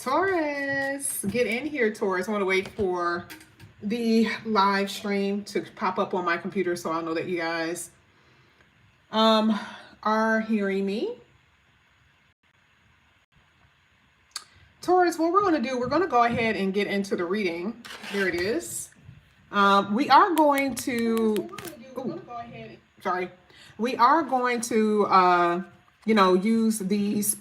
Taurus, get in here, Taurus. I want to wait for the live stream to pop up on my computer so I know that you guys um are hearing me. Taurus, what we're going to do, we're going to go ahead and get into the reading. There it is. We are going to, sorry, we are going to, use these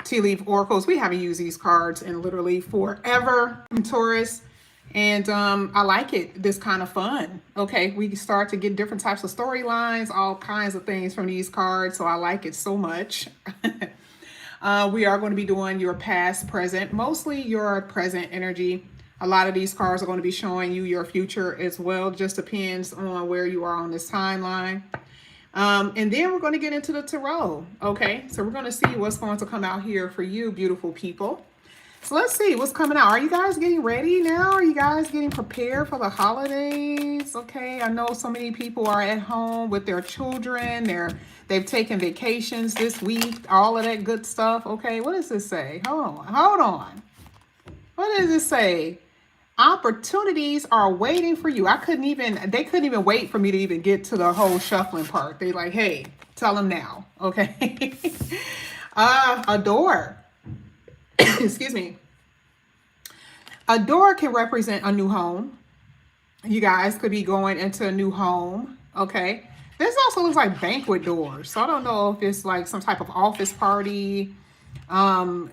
tea leaf oracles. We haven't used these cards in literally forever, Taurus. And I like it. This kind of fun. Okay, we start to get different types of storylines, all kinds of things from these cards. So I like it so much. We are going to be doing your past, present, mostly your present energy. A lot of these cards are going to be showing you your future as well. Just depends on where you are on this timeline. And then we're going to get into the tarot. Okay, so we're going to see what's going to come out here for you, beautiful people. So let's see what's coming out. Are you guys getting ready now? Are you guys getting prepared for the holidays? Okay, I know so many people are at home with their children. They've taken vacations this week, all of that good stuff. Okay, what does this say? Hold on. What does it say? Opportunities are waiting for you. They couldn't even wait for me to even get to the whole shuffling part. They like, hey, tell them now. Okay. A door. Excuse me. A door can represent a new home. You guys could be going into a new home. Okay. This also looks like banquet doors. So I don't know if it's like some type of office party.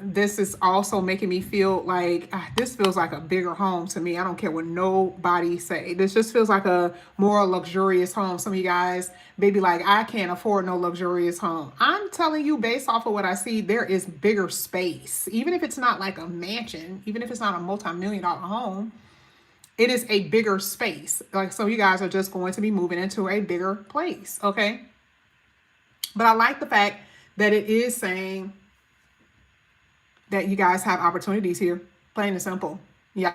This is also making me feel like this feels like a bigger home to me. I don't care what nobody say. This just feels like a more luxurious home. Some of you guys may be like, I can't afford no luxurious home. I'm telling you, based off of what I see, there is bigger space. Even if it's not like a mansion, even if it's not a multi-million-dollar home, it is a bigger space. Like, so you guys are just going to be moving into a bigger place. Okay. But I like the fact that it is saying that you guys have opportunities here, plain and simple. Yeah,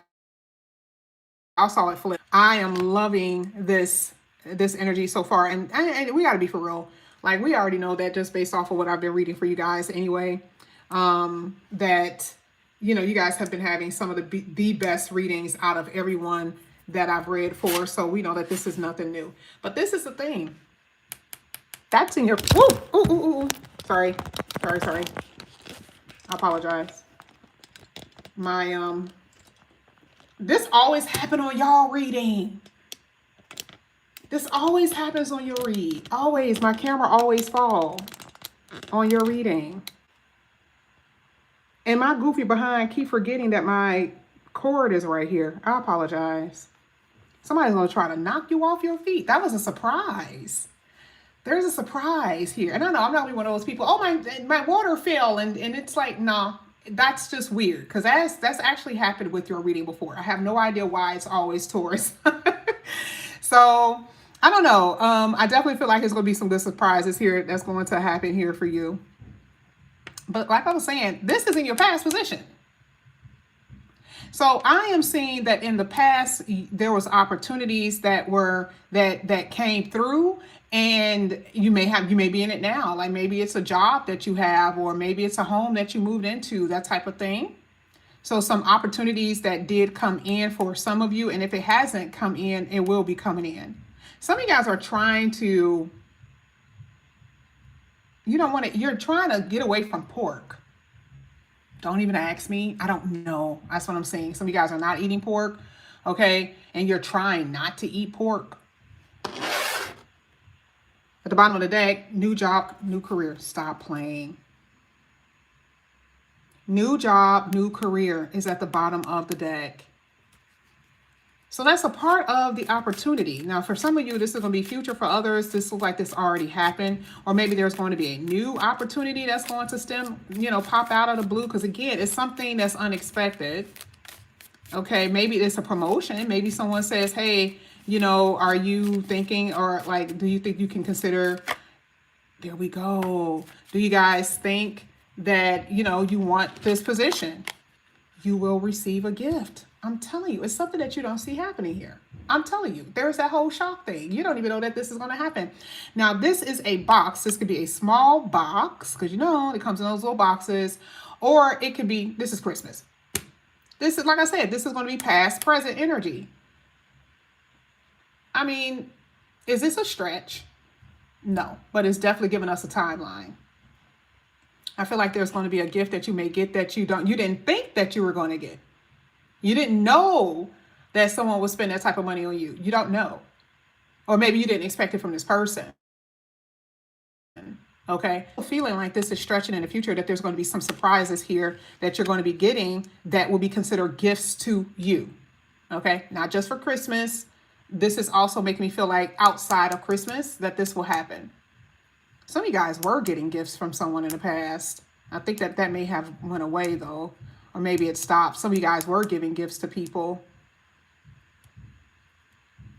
I saw it flip. I am loving this energy so far, and we got to be for real. Like, we already know that just based off of what I've been reading for you guys anyway. That you guys have been having some of the best readings out of everyone that I've read for. So we know that this is nothing new. But this is the thing. That's in your. Ooh. Sorry. I apologize. This always happen on y'all reading. This always happens on your read. Always. My camera always fall on your reading. And my goofy behind keep forgetting that my cord is right here. I apologize. Somebody's going to try to knock you off your feet. That was a surprise. There's a surprise here. And I know I'm not one of those people. Oh, my water fell. And it's like, nah, that's just weird. Because that's actually happened with your reading before. I have no idea why it's always Taurus. So I don't know. I definitely feel like there's going to be some good surprises here that's going to happen here for you. But like I was saying, this is in your past position. So I am seeing that in the past, there was opportunities that came through, and you may be in it now. Like maybe it's a job that you have, or maybe it's a home that you moved into, that type of thing. So some opportunities that did come in for some of you. And if it hasn't come in, it will be coming in. Some of you guys are trying to, you're trying to get away from pork. Don't even ask me. I don't know. That's what I'm saying. Some of you guys are not eating pork, okay? And you're trying not to eat pork. At the bottom of the deck, new job, new career. Stop playing. New job, new career is at the bottom of the deck. So that's a part of the opportunity. Now, for some of you, this is going to be future. For others, this looks like this already happened. Or maybe there's going to be a new opportunity that's going to pop out of the blue. Because again, it's something that's unexpected. Okay, maybe it's a promotion. Maybe someone says, hey, are you thinking, or like, do you think you can consider, there we go. Do you guys think that, you want this position? You will receive a gift. I'm telling you, it's something that you don't see happening here. I'm telling you, there's that whole shock thing. You don't even know that this is going to happen. Now, this is a box. This could be a small box because, it comes in those little boxes. Or it could be, this is Christmas. This is, like I said, this is going to be past, present energy. I mean, is this a stretch? No, but it's definitely giving us a timeline. I feel like there's going to be a gift that you may get that you didn't think that you were going to get. You didn't know that someone would spend that type of money on you. You don't know. Or maybe you didn't expect it from this person. Okay. Feeling like this is stretching in the future, that there's going to be some surprises here that you're going to be getting that will be considered gifts to you. Okay. Not just for Christmas. This is also making me feel like outside of Christmas that this will happen. Some of you guys were getting gifts from someone in the past. I think that may have went away though, or maybe it stopped. Some of you guys were giving gifts to people.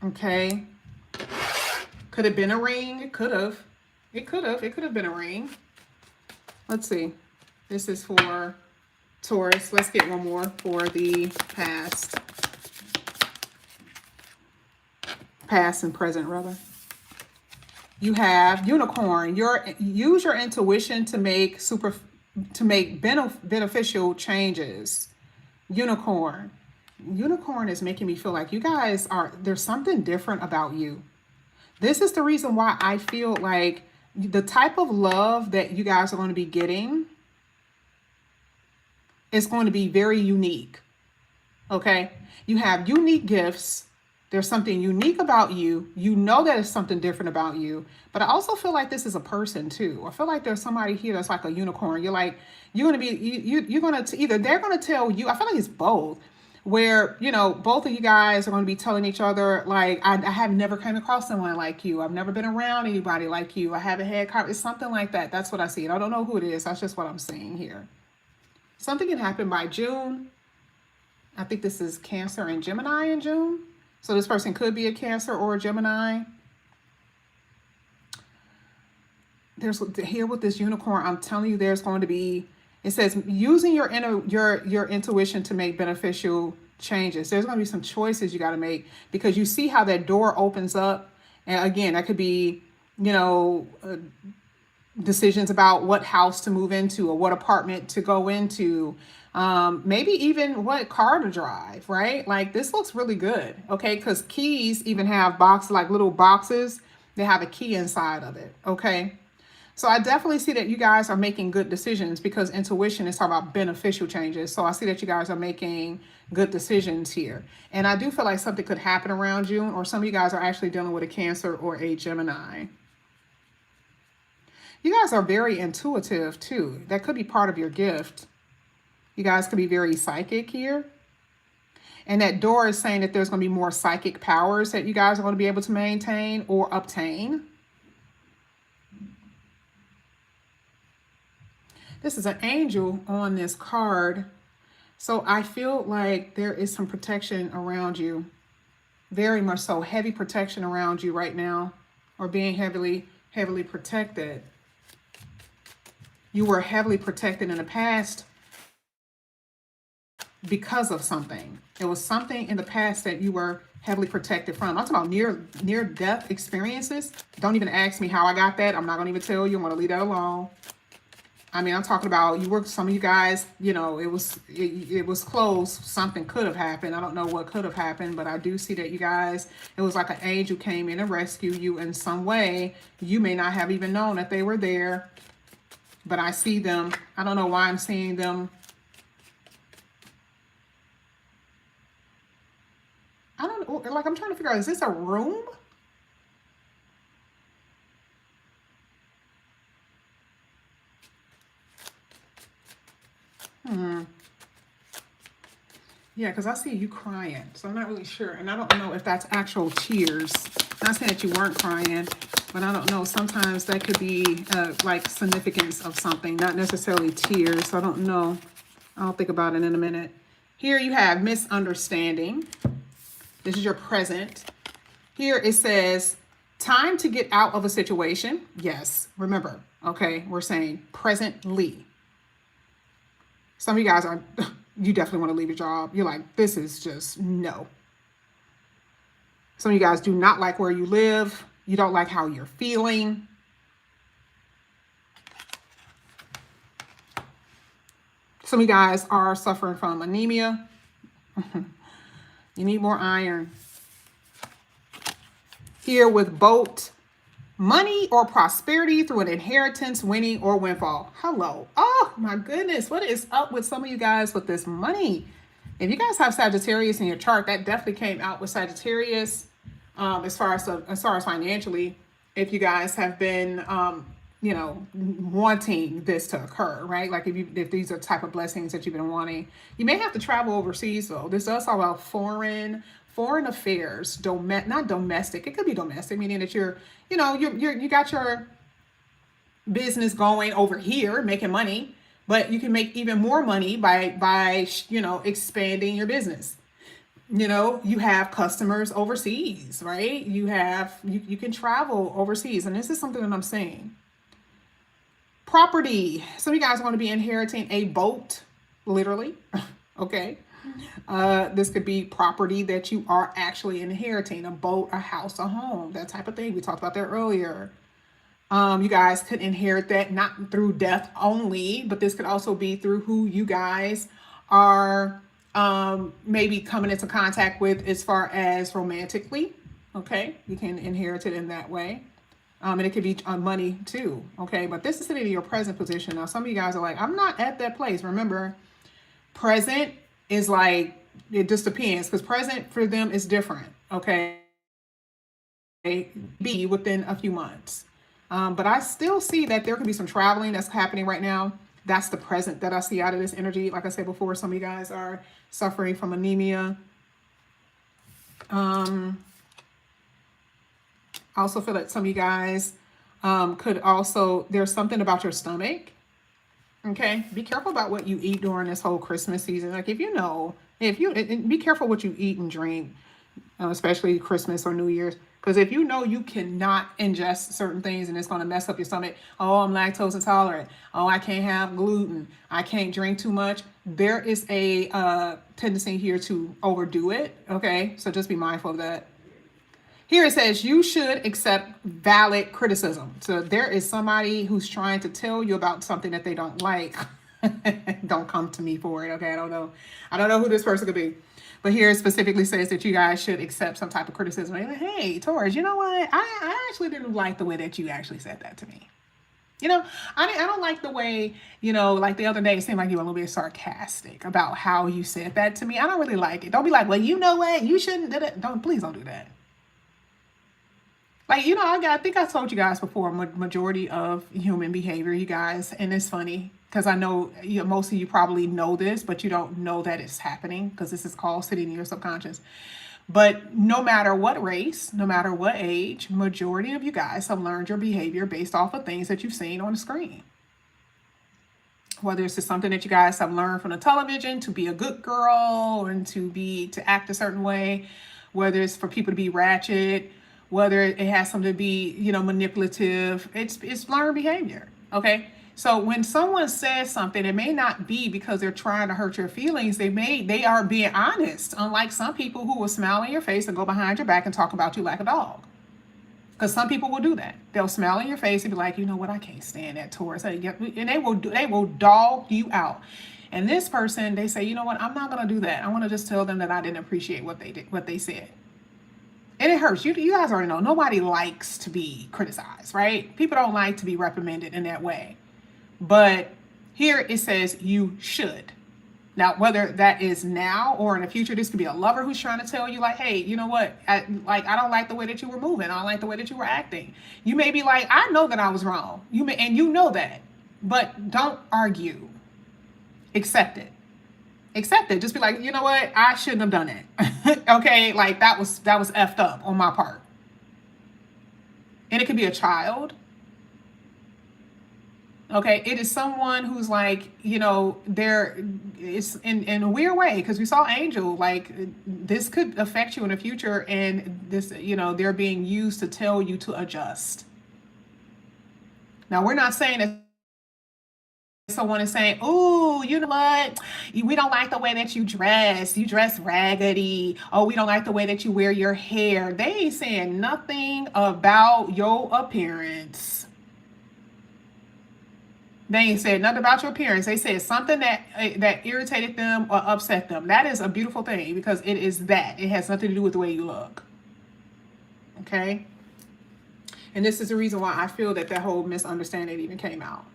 Okay. Could have been a ring. It could have. It could have been a ring. Let's see. This is for Taurus. Let's get one more for the past. Past and present, rather. You have Unicorn. Use your intuition to make beneficial changes. Unicorn. Unicorn is making me feel like you guys there's something different about you. This is the reason why I feel like the type of love that you guys are going to be getting is going to be very unique. Okay? You have unique gifts. There's something unique about you. You know that it's something different about you. But I also feel like this is a person too. I feel like there's somebody here that's like a unicorn. You're like, you're going to be, you're going to either, they're going to tell you, I feel like it's both, where, you know, both of you guys are going to be telling each other, like, I have never come across someone like you. I've never been around anybody like you. I haven't had, it's something like that. That's what I see. And I don't know who it is. That's just what I'm seeing here. Something can happen by June. I think this is Cancer and Gemini in June. So this person could be a Cancer or a Gemini. There's here with this unicorn, I'm telling you, there's going to be, it says using your intuition to make beneficial changes. There's going to be some choices you got to make, because you see how that door opens up. And again, that could be, you know, decisions about what house to move into or what apartment to go into. Maybe even what car to drive, right? Like this looks really good. Okay. Because keys even have boxes, like little boxes. They have a key inside of it. Okay. So I definitely see that you guys are making good decisions, because intuition is talking about beneficial changes. So I see that you guys are making good decisions here. And I do feel like something could happen around June, or some of you guys are actually dealing with a Cancer or a Gemini. You guys are very intuitive too. That could be part of your gift. You guys could be very psychic here. And that door is saying that there's going to be more psychic powers that you guys are going to be able to maintain or obtain. This is an angel on this card. So I feel like there is some protection around you. Very much so. Heavy protection around you right now. Or being heavily protected. You were heavily protected in the past because of something. There was something in the past that you were heavily protected from. I'm talking about near-death experiences. Don't even ask me how I got that. I'm not going to even tell you. I'm going to leave that alone. I mean, I'm talking about some of you guys, you know, it was close. Something could have happened. I don't know what could have happened, but I do see that you guys, it was like an angel came in and rescued you in some way. You may not have even known that they were there, but I see them. I don't know why I'm seeing them. I don't know, like I'm trying to figure out, is this a room? Yeah, because I see you crying, so I'm not really sure. And I don't know if that's actual tears. I'm not saying that you weren't crying, but I don't know. Sometimes that could be like significance of something, not necessarily tears. I don't know. I'll think about it in a minute. Here you have misunderstanding. This is your present. Here it says, time to get out of a situation. Yes, remember, okay, we're saying presently. Some of you guys are, you definitely want to leave your job. You're like, this is just no. Some of you guys do not like where you live. You don't like how you're feeling. Some of you guys are suffering from anemia. You need more iron. Here with boat, money or prosperity through an inheritance, winning, or windfall. Hello. Oh my goodness. What is up with some of you guys with this money? If you guys have Sagittarius in your chart, that definitely came out with Sagittarius. As far as financially, if you guys have been, wanting this to occur, right? Like if these are type of blessings that you've been wanting, you may have to travel overseas though. This does talk about foreign affairs, not domestic. It could be domestic, meaning that you got your business going over here, making money, but you can make even more money by expanding your business. You have customers overseas, right? You can travel overseas. And this is something that I'm saying. Property. Some of you guys are going to be inheriting a boat, literally. Okay. This could be property that you are actually inheriting, a boat, a house, a home, that type of thing. We talked about that earlier. You guys could inherit that not through death only, but this could also be through who you guys are maybe coming into contact with as far as romantically. Okay, you can inherit it in that way. And it could be on money too. Okay, but this is sitting in your present position. Now, some of you guys are like, I'm not at that place. Remember, present is like, it just depends, because present for them is different. Okay, be within a few months. But I still see that there could be some traveling that's happening right now. That's the present that I see out of this energy. Like I said before, some of you guys are suffering from anemia. I also feel that some of you guys could also, there's something about your stomach. Okay, be careful about what you eat during this whole Christmas season. Like be careful what you eat and drink, especially Christmas or New Year's. Because if you know you cannot ingest certain things and it's going to mess up your stomach. Oh, I'm lactose intolerant. Oh, I can't have gluten. I can't drink too much. There is a tendency here to overdo it. Okay, so just be mindful of that. Here it says you should accept valid criticism. So there is somebody who's trying to tell you about something that they don't like. Don't come to me for it. Okay, I don't know who this person could be. But here it specifically says that you guys should accept some type of criticism. Like, hey, Taurus, you know what? I actually didn't like the way that you actually said that to me. I don't like the way, like the other day, it seemed like you were a little bit sarcastic about how you said that to me. I don't really like it. Don't be like, well, you know what? You shouldn't do that. Please don't do that. Like, I think I told you guys before, majority of human behavior, you guys, and it's funny because I know most of you probably know this, but you don't know that it's happening because this is called sitting in your subconscious. But no matter what race, no matter what age, majority of you guys have learned your behavior based off of things that you've seen on the screen. Whether it's just something that you guys have learned from the television to be a good girl and to act a certain way, whether it's for people to be ratchet, whether it has something to be, manipulative, it's learned behavior. Okay. So when someone says something, it may not be because they're trying to hurt your feelings. They are being honest. Unlike some people who will smile in your face and go behind your back and talk about you like a dog. Because some people will do that. They'll smile in your face and be like, you know what? I can't stand that Taurus. And they will dog you out. And this person, they say, you know what? I'm not going to do that. I want to just tell them that I didn't appreciate what they said. And it hurts. You guys already know, nobody likes to be criticized, right? People don't like to be reprimanded in that way. But here it says you should. Now, whether that is now or in the future, this could be a lover who's trying to tell you like, hey, you know what? I don't like the way that you were moving. I don't like the way that you were acting. You may be like, I know that I was wrong. And you know that. But don't argue. Accept it. Accept it. Just be like, you know what? I shouldn't have done it. Okay, like that was effed up on my part. And it could be a child. Okay, it is someone who's like, it's in a weird way, because we saw Angel, like this could affect you in the future, and this, they're being used to tell you to adjust. Now, we're not saying that someone is saying, oh, you know what? We don't like the way that you dress. You dress raggedy. Oh, we don't like the way that you wear your hair. They ain't saying nothing about your appearance. They ain't said nothing about your appearance. They said something that irritated them or upset them. That is a beautiful thing because it is that. It has nothing to do with the way you look. Okay? And this is the reason why I feel that whole misunderstanding even came out.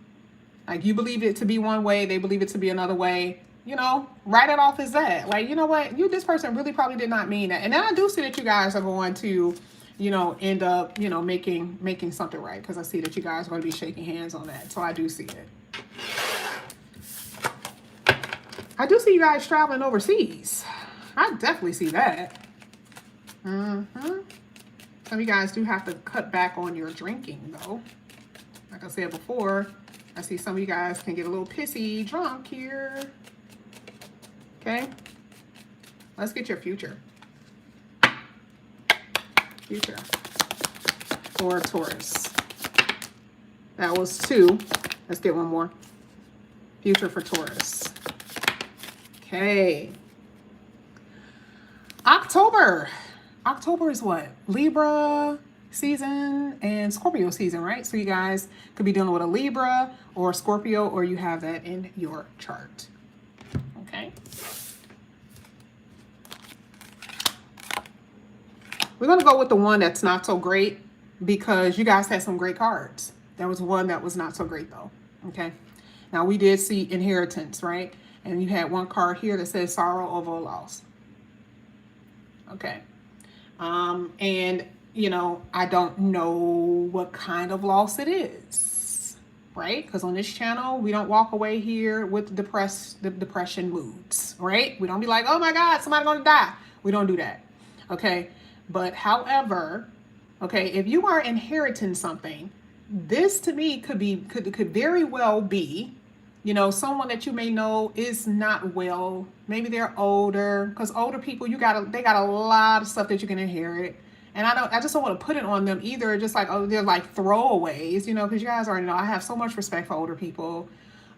Like, you believe it to be one way, they believe it to be another way. You know, write it off as that. Like, you know what? This person really probably did not mean that. And then I do see that you guys are going to, end up, making something right. Because I see that you guys are going to be shaking hands on that. So I do see it. I do see you guys traveling overseas. I definitely see that. Some of you guys do have to cut back on your drinking, though. Like I said before, I see some of you guys can get a little pissy drunk here. Okay? Let's get your future. Future. For Taurus. That was 2. Let's get one more. Future for Taurus. Okay. October. October is what? Libra season and Scorpio season, right? So you guys could be dealing with a Libra or Scorpio, or you have that in your chart. Okay. We're going to go with the one that's not so great because you guys had some great cards. There was one that was not so great though. Okay. Now we did see inheritance, right? And you had one card here that says sorrow over a loss. Okay. And I don't know what kind of loss it is, right? Because on this channel, we don't walk away here with the depression moods, right? We don't be like, oh my God, somebody's going to die. We don't do that. Okay. But however, okay, if you are inheriting something, this to me could very well be, someone that you may know is not well. Maybe they're older, because older people, they got a lot of stuff that you can inherit. And I just don't want to put it on them either. Just like, oh, they're like throwaways, because you guys already know I have so much respect for older people.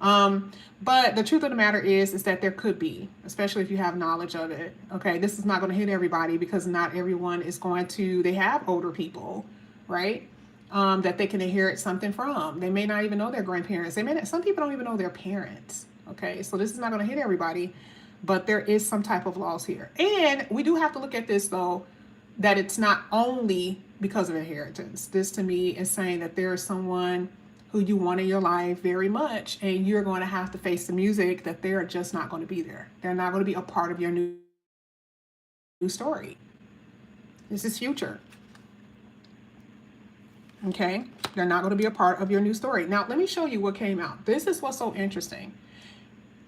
But the truth of the matter is that there could be, especially if you have knowledge of it. Okay, this is not going to hit everybody because not everyone is they have older people, right? That they can inherit something from. They may not even know their grandparents. Some people don't even know their parents. Okay, so this is not going to hit everybody, but there is some type of loss here. And we do have to look at this though, that it's not only because of inheritance. This to me is saying that there is someone who you want in your life very much, and you're going to have to face the music that they're just not going to be there. They're not going to be a part of your new story. This is future. Okay? They're not going to be a part of your new story. Now, let me show you what came out. This is what's so interesting.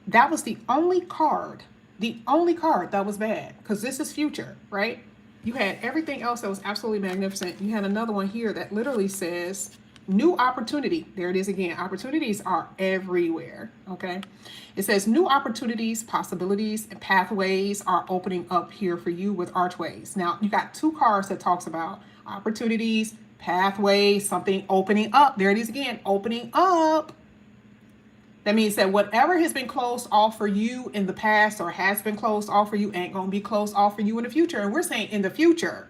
That was the only card that was bad, because this is future, right? You had everything else that was absolutely magnificent. You had another one here that literally says new opportunity. There it is again. Opportunities are everywhere. Okay. It says new opportunities, possibilities, and pathways are opening up here for you with archways. Now you got 2 cards that talks about opportunities, pathways, something opening up. There it is again, opening up. That means that whatever has been closed off for you in the past or has been closed off for you ain't going to be closed off for you in the future. And we're saying in the future.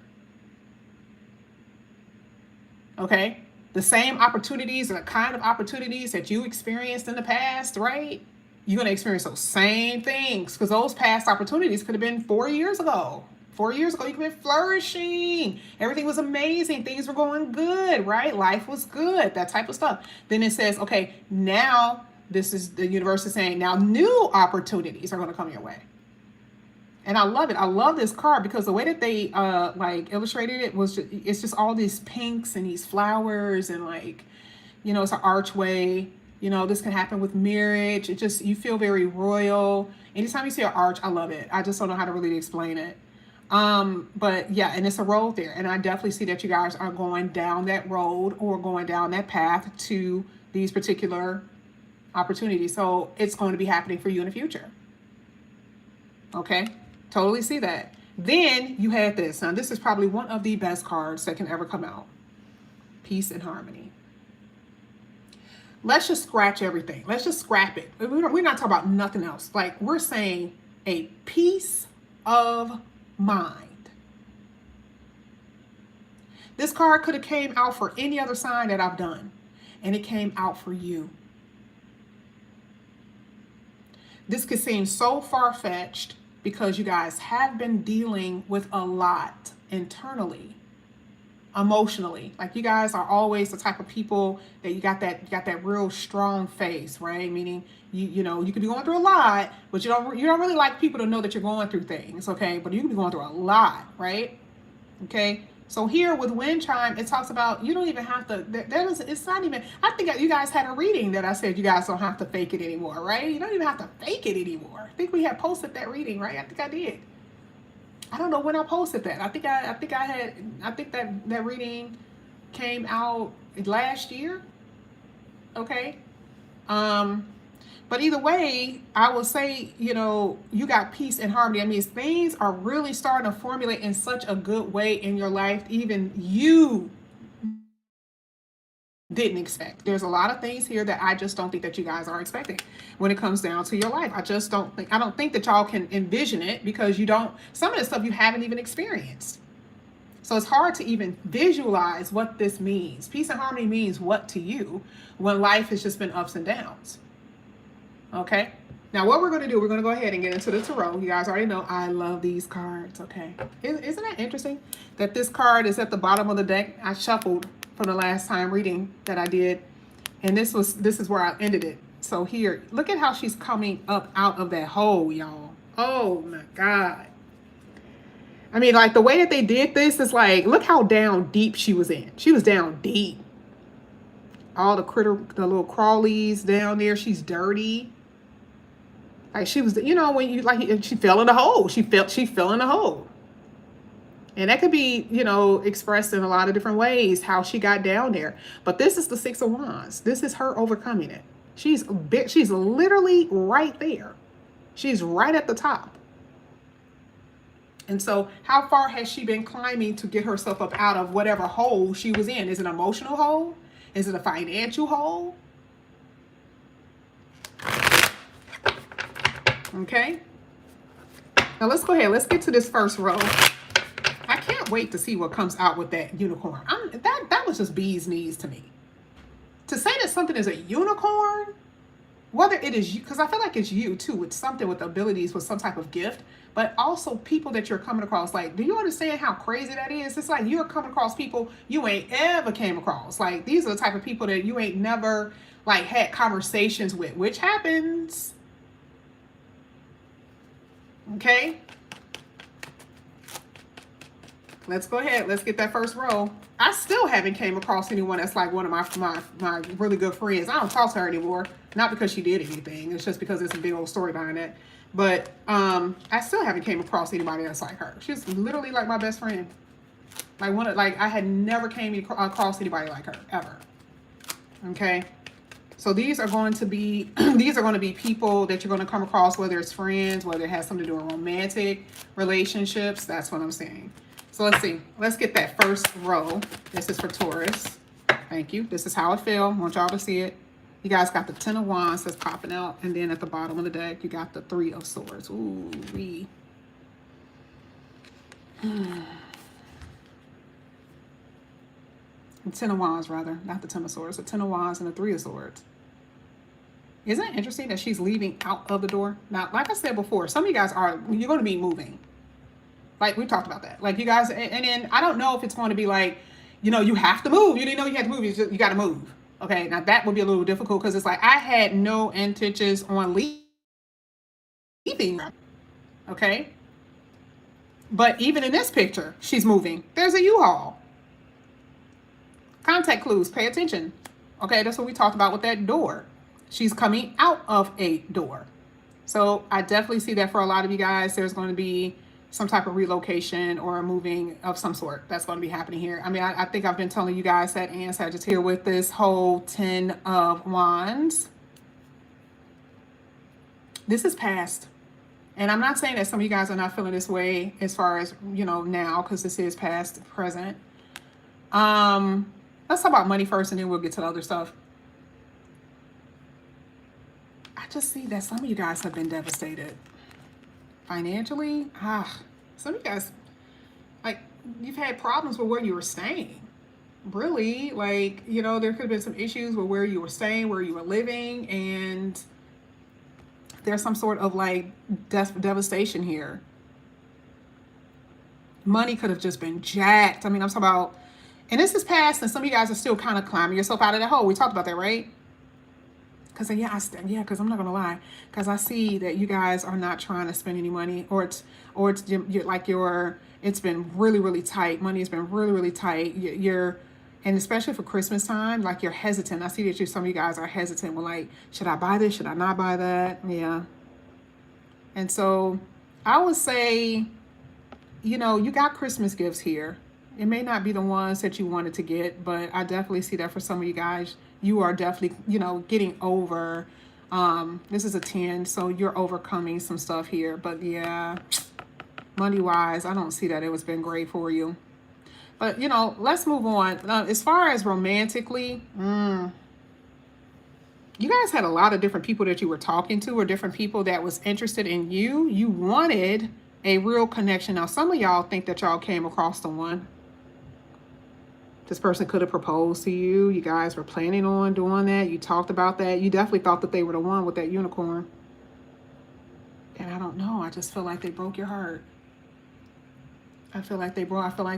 Okay. The same opportunities or the kind of opportunities that you experienced in the past, right? You're going to experience those same things because those past opportunities could have been 4 years ago. 4 years ago, you could have been flourishing. Everything was amazing. Things were going good, right? Life was good, that type of stuff. Then it says, okay, now this is the universe is saying now new opportunities are going to come your way. And I love it. I love this card because the way that they illustrated it was it's just all these pinks and these flowers and it's an archway. This can happen with marriage. It just, you feel very royal. Anytime you see an arch, I love it. I just don't know how to really explain it. But yeah, and it's a road there. And I definitely see that you guys are going down that road or going down that path to these particular opportunities. So it's going to be happening for you in the future. Okay. Totally see that. Then you had this. Now, this is probably one of the best cards that can ever come out. Peace and harmony. Let's just scratch everything. Let's just scrap it. We're not talking about nothing else. Like, we're saying a peace of mind. This card could have came out for any other sign that I've done, and it came out for you. This could seem so far-fetched because you guys have been dealing with a lot internally, emotionally. Like, you guys are always the type of people that you got that real strong face, right? Meaning you know, you could be going through a lot, but you don't really like people to know that you're going through things, okay? But you can be going through a lot, right? Okay. So here with wind chime, it talks about you don't even have to, it's not even, I think you guys had a reading that I said you guys don't have to fake it anymore, right? You don't even have to fake it anymore. I think we had posted that reading, right? I think I did. I don't know when I posted that. I think that reading came out last year. Okay. But either way, I will say, you know, you got peace and harmony. I mean, things are really starting to formulate in such a good way in your life, even you didn't expect. There's a lot of things here that I just don't think that you guys are expecting when it comes down to your life. I don't think that y'all can envision it because some of the stuff you haven't even experienced. So it's hard to even visualize what this means. Peace and harmony means what to you when life has just been ups and downs. Okay. Now what we're going to do, we're going to go ahead and get into the tarot. You guys already know I love these cards. Okay. Isn't that interesting that this card is at the bottom of the deck? I shuffled from the last time reading that I did, and this is where I ended it. So here, look at how she's coming up out of that hole, y'all. Oh my God. I mean, like, the way that they did this is like, look how down deep she was in. She was down deep. All the little crawlies down there. She's dirty. Like, she was, you know, when you, like, she fell in the hole. She fell in the hole. And that could be, you know, expressed in a lot of different ways, how she got down there. But this is the Six of Wands. This is her overcoming it. She's literally right there. She's right at the top. And so how far has she been climbing to get herself up out of whatever hole she was in? Is it an emotional hole? Is it a financial hole? Okay. Now let's go ahead. Let's get to this first row. I can't wait to see what comes out with that unicorn. That was just bee's knees to me. To say that something is a unicorn, whether it is you, because I feel like it's you too, with something with abilities, with some type of gift, but also people that you're coming across. Like, do you understand how crazy that is? It's like you're coming across people you ain't ever came across. Like, these are the type of people that you ain't never, like, had conversations with, which happens. Okay. Let's go ahead. Let's get that first row. I still haven't came across anyone that's like one of my really good friends. I don't talk to her anymore. Not because she did anything. It's just because it's a big old story behind it. But I still haven't came across anybody that's like her. She's literally like my best friend. Like I had never came across anybody like her ever. Okay. So these are going to be people that you're going to come across, whether it's friends, whether it has something to do with romantic relationships. That's what I'm saying. So let's see. Let's get that first row. This is for Taurus. Thank you. This is how it fell. I want y'all to see it. You guys got the Ten of Wands that's popping out. And then at the bottom of the deck, you got the Three of Swords. Ooh, wee. Ten of Wands, rather. Not the Ten of Swords. The Ten of Wands and the Three of Swords. Isn't it interesting that she's leaving out of the door? Now, like I said before, some of you guys you're going to be moving. Like, we talked about that. Like, you guys, and then I don't know if it's going to be like, you know, you have to move. You didn't know you had to move. You got to move. Okay, now that would be a little difficult because it's like I had no intentions on leaving. Okay. But even in this picture, she's moving. There's a U-Haul. Contact clues. Pay attention. Okay, that's what we talked about with that door. She's coming out of a door. So I definitely see that for a lot of you guys. There's going to be some type of relocation or a moving of some sort that's going to be happening here. I mean, I think I've been telling you guys that, and Sagittarius here with this whole Ten of Wands. This is past. And I'm not saying that some of you guys are not feeling this way as far as, you know, now, because this is past, present. Let's talk about money first, and then we'll get to the other stuff. I just see that some of you guys have been devastated. Financially, some of you guys, like, you've had problems with where you were staying. Really, like, you know, there could have been some issues with where you were staying, where you were living, and There's some sort of like devastation here. Money could have just been jacked. I mean, I'm talking about, and this is past, and some of you guys are still kind of climbing yourself out of that hole. We talked about that, right? Because because I'm not gonna lie, because I see that you guys are not trying to spend any money, or it's like it's been really really tight. Money has been really really tight. And especially for Christmas time, like you're hesitant. I see that some of you guys are hesitant. Well, like, should I buy this? Should I not buy that? Yeah. And so I would say, you got Christmas gifts here. It may not be the ones that you wanted to get, but I definitely see that for some of you guys, you are definitely, getting over. This is a 10, so you're overcoming some stuff here. But yeah, money-wise, I don't see that it was been great for you. But, let's move on. As far as romantically, you guys had a lot of different people that you were talking to, or different people that was interested in you. You wanted a real connection. Now, some of y'all think that y'all came across the one. This person could have proposed to you. You guys were planning on doing that. You talked about that. You definitely thought that they were the one with that unicorn. And I don't know. I just feel like they broke your heart. I feel like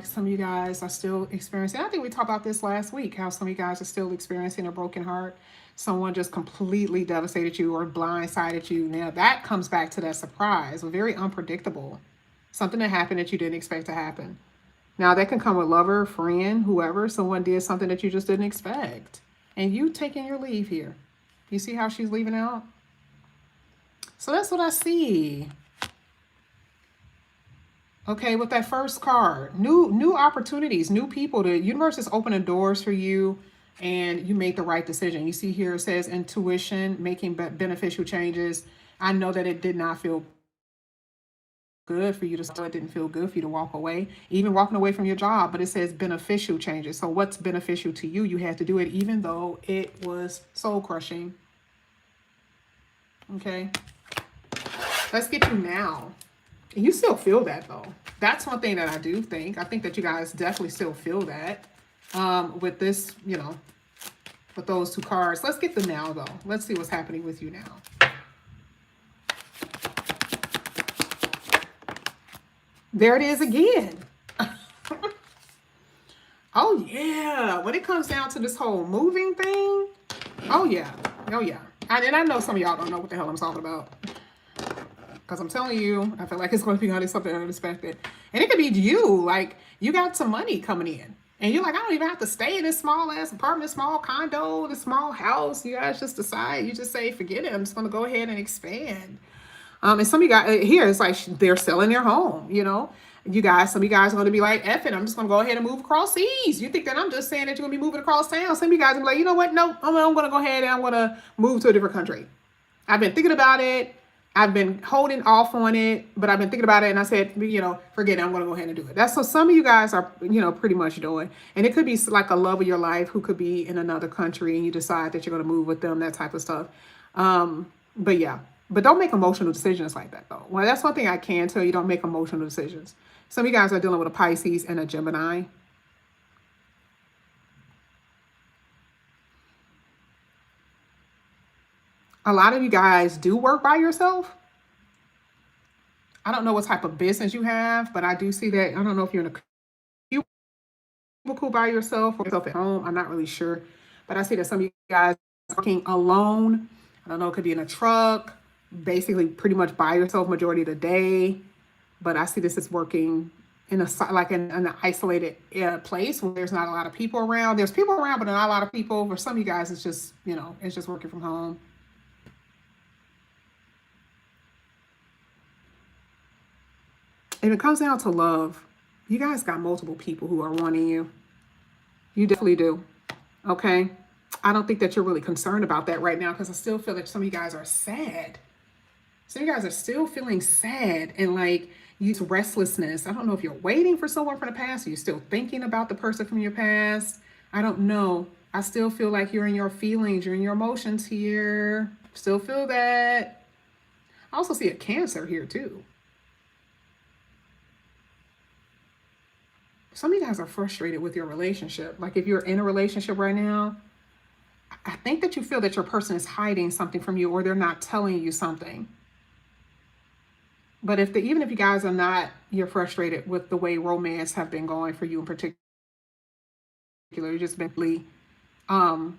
some of you guys are still experiencing. I think we talked about this last week, how some of you guys are still experiencing a broken heart. Someone just completely devastated you or blindsided you. Now that comes back to that surprise, very unpredictable. Something that happened that you didn't expect to happen. Now that can come with lover, friend, whoever. Someone did something that you just didn't expect. And you taking your leave here. You see how she's leaving out? So that's what I see. Okay, with that first card, new opportunities, new people. The universe is opening doors for you, and you made the right decision. You see here it says intuition, making beneficial changes. I know that it did not feel good for you to start. It didn't feel good for you to walk away, even walking away from your job, but it says beneficial changes. So what's beneficial to you? You had to do it even though it was soul crushing. Okay, let's get you now. You still feel that though. That's one thing that I do think. I think that you guys definitely still feel that with this, with those two cards. Let's get the now though. Let's see what's happening with you now. There it is again. Oh yeah. When it comes down to this whole moving thing, oh yeah. And I know some of y'all don't know what the hell I'm talking about. Because I'm telling you, I feel like it's going to be something unexpected. And it could be you. Like, you got some money coming in. And you're like, I don't even have to stay in this small-ass apartment, small condo, this small house. You guys just decide. You just say, forget it. I'm just going to go ahead and expand. And some of you guys, here, it's like they're selling their home, some of you guys are going to be like, F it, I'm just going to go ahead and move across seas. You think that I'm just saying that you're going to be moving across town. Some of you guys are like, you know what? No, I'm going to go ahead and I'm going to move to a different country. I've been thinking about it. I've been holding off on it, but I've been thinking about it, and I said, forget it. I'm going to go ahead and do it. That's what some of you guys are, pretty much doing. And it could be like a love of your life who could be in another country, and you decide that you're going to move with them, that type of stuff. But yeah, but don't make emotional decisions like that, though. Well, that's one thing I can tell you. Don't make emotional decisions. Some of you guys are dealing with a Pisces and a Gemini. A lot of you guys do work by yourself. I don't know what type of business you have, but I do see that. I don't know if you're in a cubicle by yourself or yourself at home. I'm not really sure. But I see that some of you guys are working alone. I don't know, it could be in a truck, basically pretty much by yourself majority of the day. But I see this is working in an isolated place where there's not a lot of people around. There's people around, but not a lot of people. For some of you guys, it's just, it's just working from home. If it comes down to love, you guys got multiple people who are wanting you. You definitely do. Okay? I don't think that you're really concerned about that right now because I still feel like some of you guys are sad. Some of you guys are still feeling sad and like use restlessness. I don't know if you're waiting for someone from the past or you're still thinking about the person from your past. I don't know. I still feel like you're in your feelings, you're in your emotions here. Still feel that. I also see a Cancer here too. Some of you guys are frustrated with your relationship. Like if you're in a relationship right now, I think that you feel that your person is hiding something from you or they're not telling you something. But even if you guys are not, you're frustrated with the way romance have been going for you in particular, you've just been really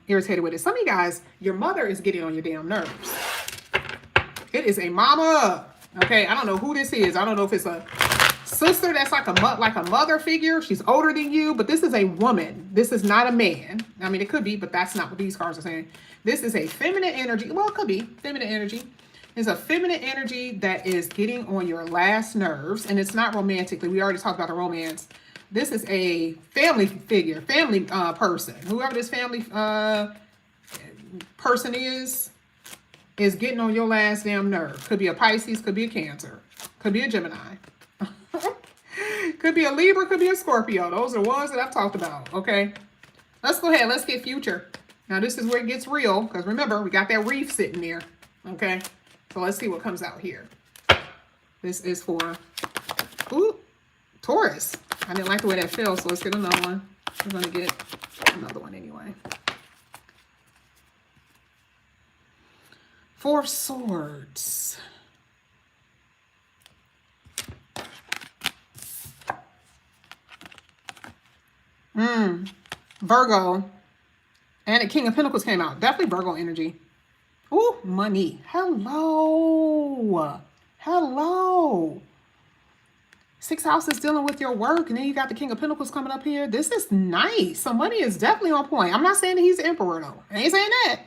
irritated with it. Some of you guys, your mother is getting on your damn nerves. It is a mama. Okay, I don't know who this is. I don't know if it's a sister that's like a mother figure. She's older than you, but this is a woman. This is not a man. I mean, it could be, but that's not what these cards are saying. This is a feminine energy. Well, it could be feminine energy. It's a feminine energy that is getting on your last nerves, and it's not romantically. We already talked about the romance. This is a family figure, family person. Whoever this family person is getting on your last damn nerve. Could be a Pisces, could be a Cancer, could be a Gemini. Could be a Libra, could be a Scorpio. Those are the ones that I've talked about, okay? Let's go ahead. Let's get future. Now, this is where it gets real, because remember, we got that reef sitting there, okay? So let's see what comes out here. This is for, Taurus. I didn't like the way that fell, so let's get another one. We're going to get another one anyway. Four Swords. Virgo. And the King of Pentacles came out. Definitely Virgo energy. Ooh, money. Hello. Hello. 6th house is dealing with your work. And then you got the King of Pentacles coming up here. This is nice. So money is definitely on point. I'm not saying that he's the emperor, though. I ain't saying that.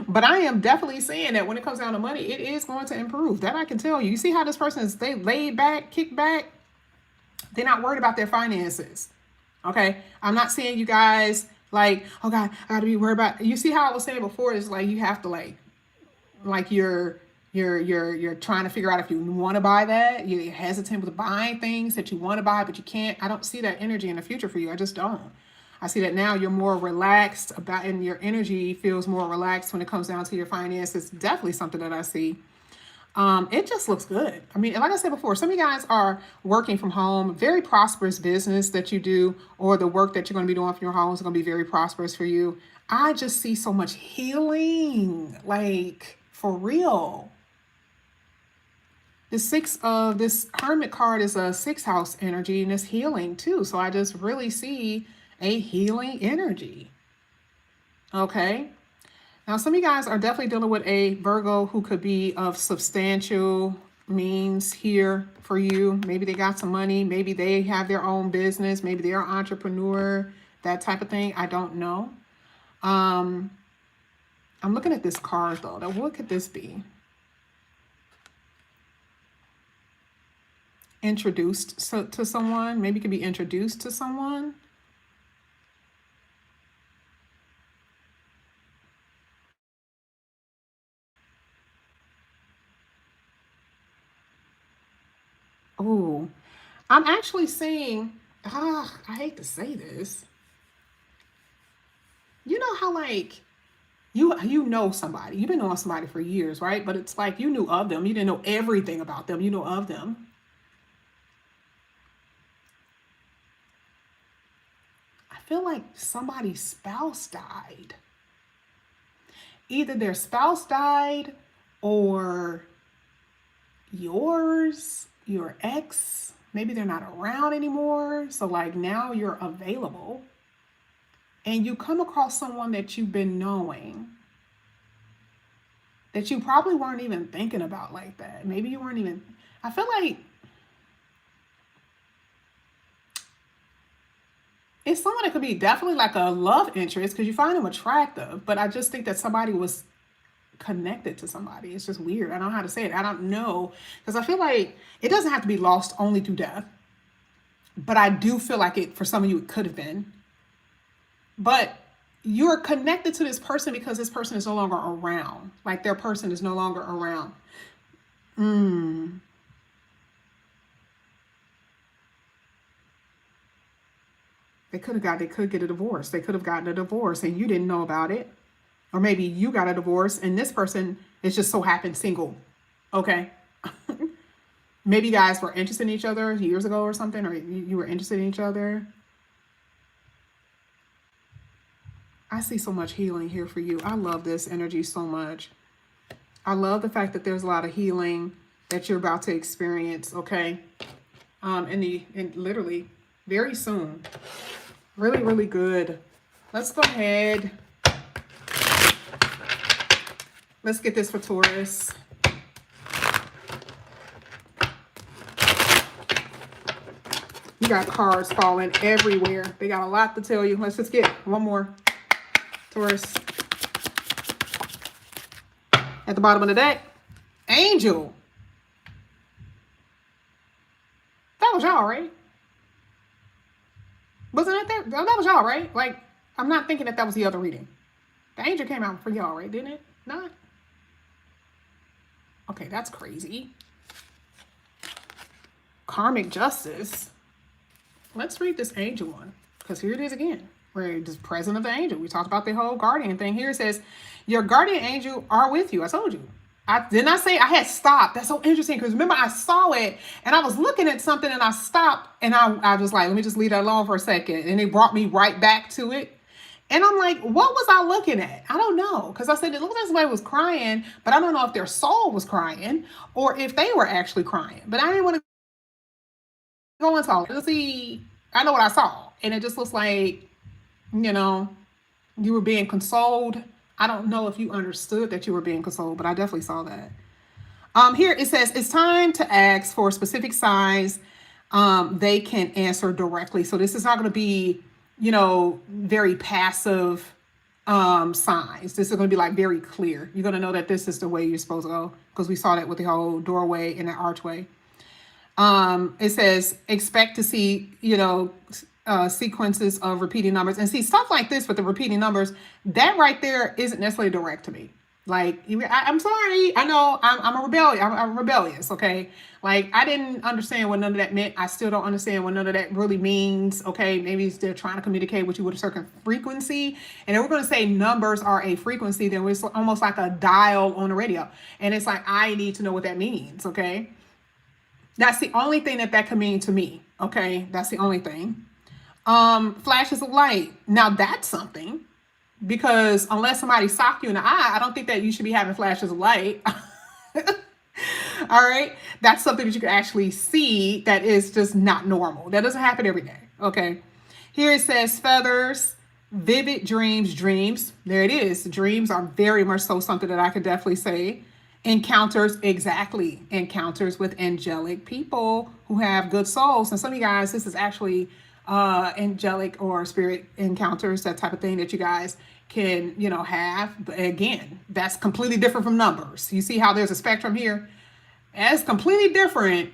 But I am definitely saying that when it comes down to money, it is going to improve. That I can tell you. You see how this person is laid back, kicked back? They're not worried about their finances. Okay? I'm not saying you guys like, oh God, I got to be worried about. You see how I was saying before? It's like you have to like you're trying to figure out if you want to buy that. You're hesitant with buying things that you want to buy, but you can't. I don't see that energy in the future for you. I just don't. I see that now you're more relaxed about, and your energy feels more relaxed when it comes down to your finances. Definitely something that I see. It just looks good. I mean, like I said before, some of you guys are working from home, very prosperous business that you do, or the work that you're going to be doing from your home is going to be very prosperous for you. I just see so much healing, like for real. This Hermit card is a 6th house energy, and it's healing too. So I just really see a healing energy. Okay. Now, some of you guys are definitely dealing with a Virgo who could be of substantial means here for you. Maybe they got some money. Maybe they have their own business. Maybe they're an entrepreneur, that type of thing. I don't know. I'm looking at this card, though. Now, what could this be? Introduced to someone. Maybe it could be introduced to someone. Oh, I'm actually seeing, I hate to say this. You know how like you know somebody, you've been knowing somebody for years, right? But it's like you knew of them. You didn't know everything about them. You know of them. I feel like somebody's spouse died. Either their spouse died or yours, your ex, maybe they're not around anymore. So like now you're available and you come across someone that you've been knowing that you probably weren't even thinking about like that. Maybe you weren't even, I feel like it's someone that could be definitely like a love interest because you find them attractive, but I just think that somebody was connected to somebody. It's just weird. I don't know how to say it. I don't know, because I feel like it doesn't have to be lost only through death, but I do feel like it for some of you it could have been. But you're connected to this person because this person is no longer around. Like their person is no longer around. They could get a divorce. They could have gotten a divorce and you didn't know about it. Or maybe you got a divorce and this person is just so happened single. Okay. Maybe you guys were interested in each other years ago or something, or you were interested in each other. I see so much healing here for you. I love this energy so much. I love the fact that there's a lot of healing that you're about to experience, okay? And literally very soon. Really, really good. Let's go ahead. Let's get this for Taurus. You got cards falling everywhere. They got a lot to tell you. Let's just get one more. Taurus. At the bottom of the deck, Angel. That was y'all, right? Wasn't it that? That was y'all, right? Like, I'm not thinking that was the other reading. The Angel came out for y'all, right? Didn't it? Not? Okay, that's crazy. Karmic justice. Let's read this Angel one, because here it is again. We're just present of the angel. We talked about the whole guardian thing. Here it says, your guardian angel are with you. I told you. Didn't I say I had stopped? That's so interesting, because remember I saw it and I was looking at something and I stopped and I was like, let me just leave that alone for a second. And it brought me right back to it. And I'm like, what was I looking at? I don't know. Because I said, it looked like somebody was crying, but I don't know if their soul was crying or if they were actually crying. But I didn't want to go into all it. Let's see. I know what I saw. And it just looks like, you know, you were being consoled. I don't know if you understood that you were being consoled, but I definitely saw that. Here it says, it's time to ask for specific signs they can answer directly. So this is not going to be, you know, very passive signs. This is going to be like very clear. You're going to know that this is the way you're supposed to go, because we saw that with the whole doorway and the archway. It says, expect to see, you know, sequences of repeating numbers. And see, stuff like this with the repeating numbers, that right there isn't necessarily direct to me. Like, I'm sorry. I know I'm rebellious. Okay. Like, I didn't understand what none of that meant. I still don't understand what none of that really means. Okay. Maybe they're trying to communicate with you with a certain frequency. And if we're going to say numbers are a frequency, then it's almost like a dial on the radio. And it's like, I need to know what that means. Okay. That's the only thing that could mean to me. Okay. That's the only thing. Flashes of light. Now that's something, because unless somebody socked you in the eye, I don't think that you should be having flashes of light. All right. That's something that you can actually see that is just not normal. That doesn't happen every day. Okay. Here it says feathers, vivid dreams. There it is. Dreams are very much so something that I could definitely say. Encounters, exactly. Encounters with angelic people who have good souls. And some of you guys, this is actually angelic or spirit encounters, that type of thing that you guys can, you know, have. But again, that's completely different from numbers. You see how there's a spectrum here? It's completely different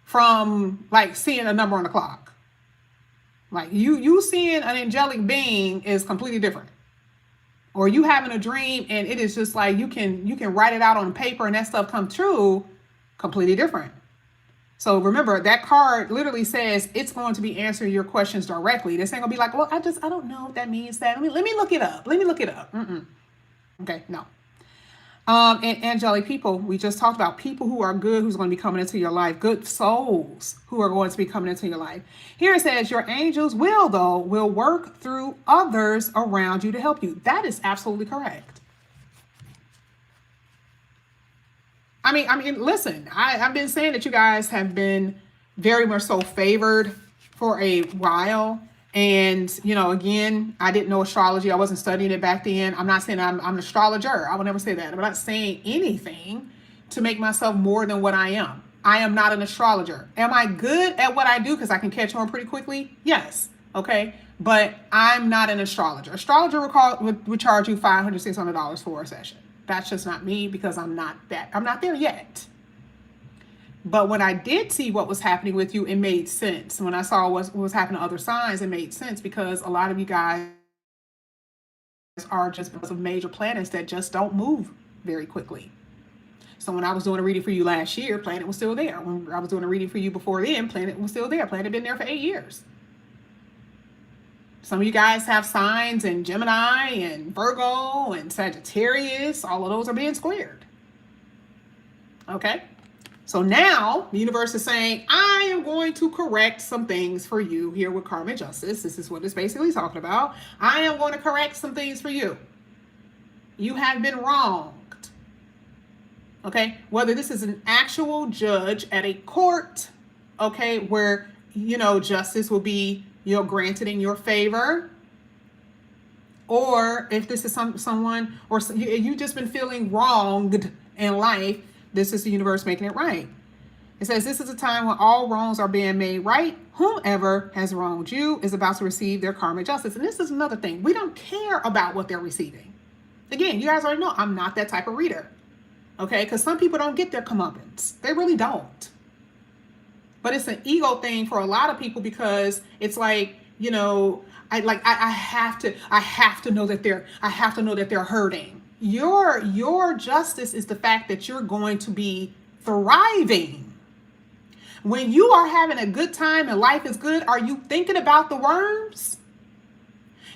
from like seeing a number on the clock. Like you seeing an angelic being is completely different. Or you having a dream and it is just like you can write it out on paper and that stuff come true, completely different. So remember, that card literally says it's going to be answering your questions directly. This ain't gonna be like, well, I don't know if that means that. Let me look it up. Okay, no. And angelic people, we just talked about people who are good, who's going to be coming into your life, good souls who are going to be coming into your life. Here it says your angels will work through others around you to help you. That is absolutely correct. I mean, listen, I've been saying that you guys have been very much so favored for a while. And, you know, again, I didn't know astrology. I wasn't studying it back then. I'm not saying I'm an astrologer. I would never say that. I'm not saying anything to make myself more than what I am. I am not an astrologer. Am I good at what I do? Because I can catch on pretty quickly. Yes. Okay. But I'm not an astrologer. Astrologer would charge you $500, $600 for a session. That's just not me, because I'm not there yet. But when I did see what was happening with you, it made sense. When I saw what was happening to other signs, it made sense, because a lot of you guys are just because of major planets that just don't move very quickly. So when I was doing a reading for you last year, planet was still there. When I was doing a reading for you before then, planet was still there. Planet had been there for 8 years. Some of you guys have signs in Gemini and Virgo and Sagittarius. All of those are being squared. Okay. So now the universe is saying, I am going to correct some things for you here with karmic justice. This is what it's basically talking about. I am going to correct some things for you. You have been wronged. Okay, whether this is an actual judge at a court, okay, where, you know, justice will be, you know, granted in your favor, or if this is someone, or you just been feeling wronged in life, this is the universe making it right. It says this is a time when all wrongs are being made right. Whomever has wronged you is about to receive their karmic justice. And this is another thing. We don't care about what they're receiving. Again, you guys already know I'm not that type of reader. Okay, because some people don't get their comeuppance. They really don't. But it's an ego thing for a lot of people, because it's like, you know, I have to know that they're hurting. Your justice is the fact that you're going to be thriving. When you are having a good time and life is good, are you thinking about the worms?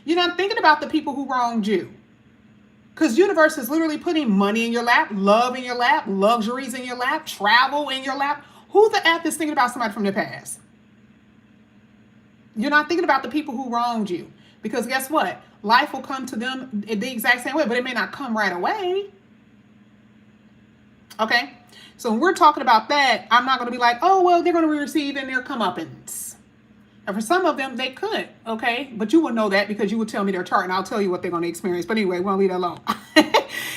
You're not thinking about the people who wronged you. Because universe is literally putting money in your lap, love in your lap, luxuries in your lap, travel in your lap. Who the F is thinking about somebody from their past? You're not thinking about the people who wronged you. Because guess what? Life will come to them the exact same way, but it may not come right away. Okay? So when we're talking about that, I'm not going to be like, oh, well, they're going to be receiving their comeuppance. And for some of them, they could, okay? But you will know that because you will tell me their chart, and I'll tell you what they're going to experience. But anyway, we'll leave that alone.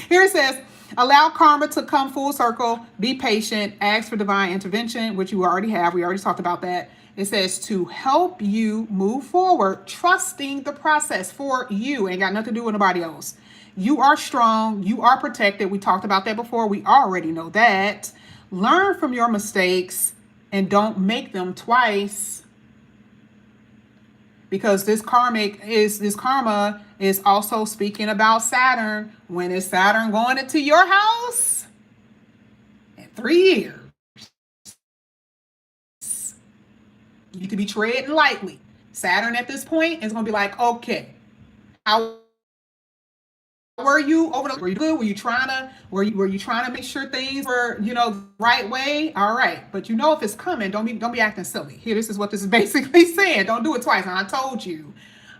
Here it says, allow karma to come full circle. Be patient. Ask for divine intervention, which you already have. We already talked about that. It says to help you move forward, trusting the process for you. Ain't got nothing to do with nobody else. You are strong. You are protected. We talked about that before. We already know that. Learn from your mistakes and don't make them twice. Because this karma is also speaking about Saturn. When is Saturn going into your house? In 3 years. You need to be treading lightly. Saturn at this point is going to be like, okay, how were you over the, were you good? Were you trying to make sure things were, you know, the right way? All right. But you know, if it's coming, don't be acting silly. Here, this is what this is basically saying. Don't do it twice. And I told you.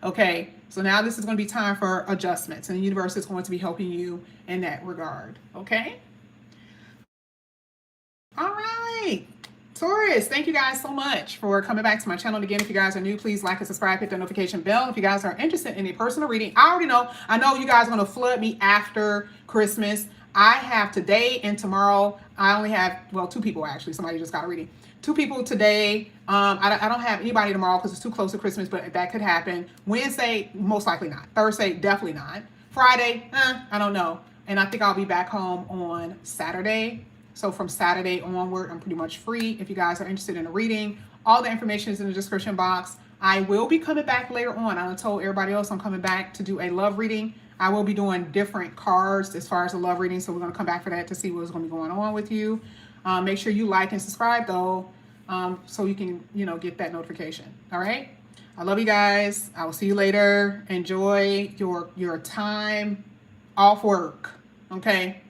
Okay. So now this is going to be time for adjustments, and the universe is going to be helping you in that regard. Okay. All right. Taurus, thank you guys so much for coming back to my channel. Again, if you guys are new, please like and subscribe, hit the notification bell. If you guys are interested in a personal reading, I know you guys are going to flood me after Christmas. I have today and tomorrow. I only have, well, 2 people actually. Somebody just got a reading. 2 people today. I don't have anybody tomorrow because it's too close to Christmas, but that could happen. Wednesday, most likely not. Thursday, definitely not. Friday, I don't know. And I think I'll be back home on Saturday. So from Saturday onward, I'm pretty much free. If you guys are interested in a reading, all the information is in the description box. I will be coming back later on. I told everybody else I'm coming back to do a love reading. I will be doing different cards as far as the love reading. So we're going to come back for that to see what's going to be going on with you. Make sure you like and subscribe though, so you can, you know, get that notification. All right. I love you guys. I will see you later. Enjoy your time off work. Okay.